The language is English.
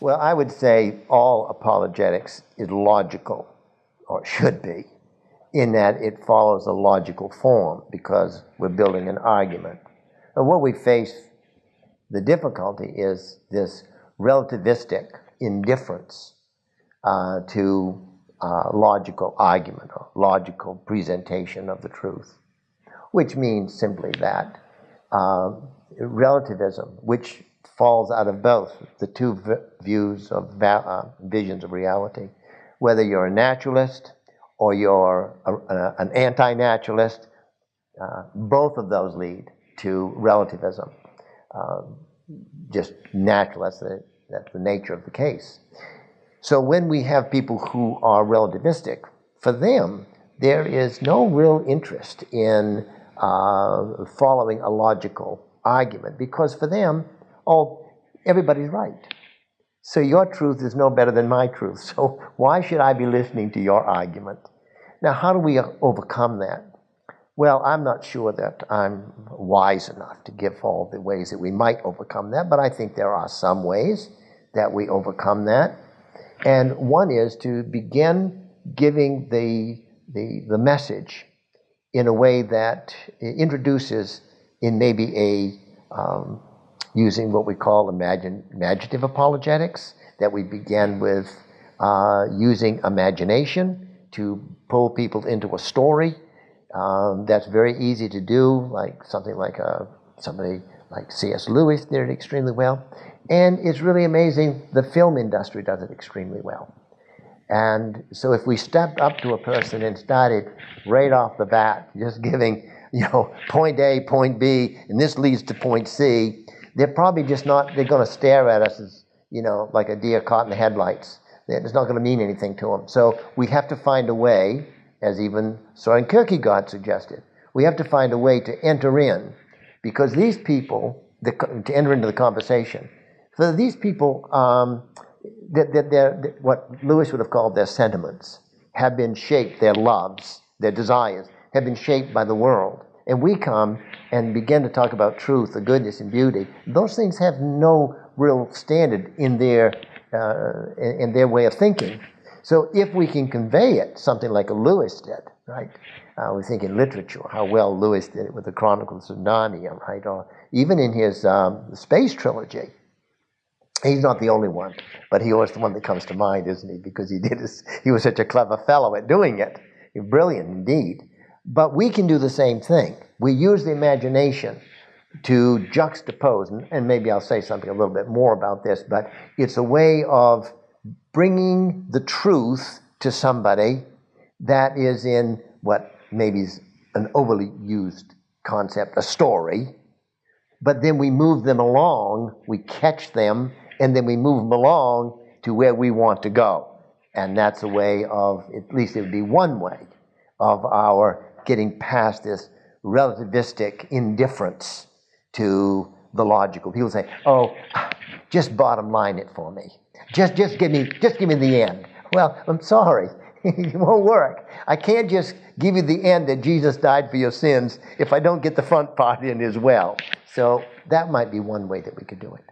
Well, I would say all apologetics is logical, or should be, in that it follows a logical form because we're building an argument. And what we face, the difficulty is this relativistic indifference to logical argument or logical presentation of the truth, which means simply that relativism, which falls out of both the two views of visions of reality, whether you're a naturalist or you're an anti-naturalist, both of those lead to relativism. Just natural, that's the nature of the case. So when we have people who are relativistic, for them, there is no real interest in following a logical argument, because for them, oh, everybody's right. So your truth is no better than my truth, so why should I be listening to your argument? Now, how do we overcome that? Well, I'm not sure that I'm wise enough to give all the ways that we might overcome that, but I think there are some ways that we overcome that. And one is to begin giving the message in a way that introduces in maybe using what we call imaginative apologetics, that we begin with using imagination to pull people into a story. That's very easy to do, like somebody like C.S. Lewis did it extremely well. And it's really amazing, the film industry does it extremely well. And so if we stepped up to a person and started right off the bat, just giving, point A, point B, and this leads to point C, they're probably just not, they're going to stare at us as, like a deer caught in the headlights. It's not going to mean anything to them. So we have to find a way, as even Soren Kierkegaard suggested, we have to find a way to enter in, because these people, to enter into the conversation, for these people, what Lewis would have called their sentiments have been shaped, their loves, their desires, have been shaped by the world. And we come and begin to talk about truth, the goodness and beauty. Those things have no real standard in their way of thinking. So if we can convey it, something like a Lewis did, right? We think in literature, how well Lewis did it with the Chronicles of Narnia, right? Or even in his space trilogy. He's not the only one, but he was the one that comes to mind, isn't he? Because he was such a clever fellow at doing it. Brilliant indeed. But we can do the same thing. We use the imagination to juxtapose, and maybe I'll say something a little bit more about this, but it's a way of bringing the truth to somebody that is in what maybe is an overly used concept, a story, but then we move them along, we catch them, and then we move them along to where we want to go. And that's a way of, at least it would be one way, of our getting past this relativistic indifference to the logical. People say, oh, just bottom line it for me. Just give me the end. Well, I'm sorry. It won't work. I can't just give you the end that Jesus died for your sins if I don't get the front part in as well. So that might be one way that we could do it.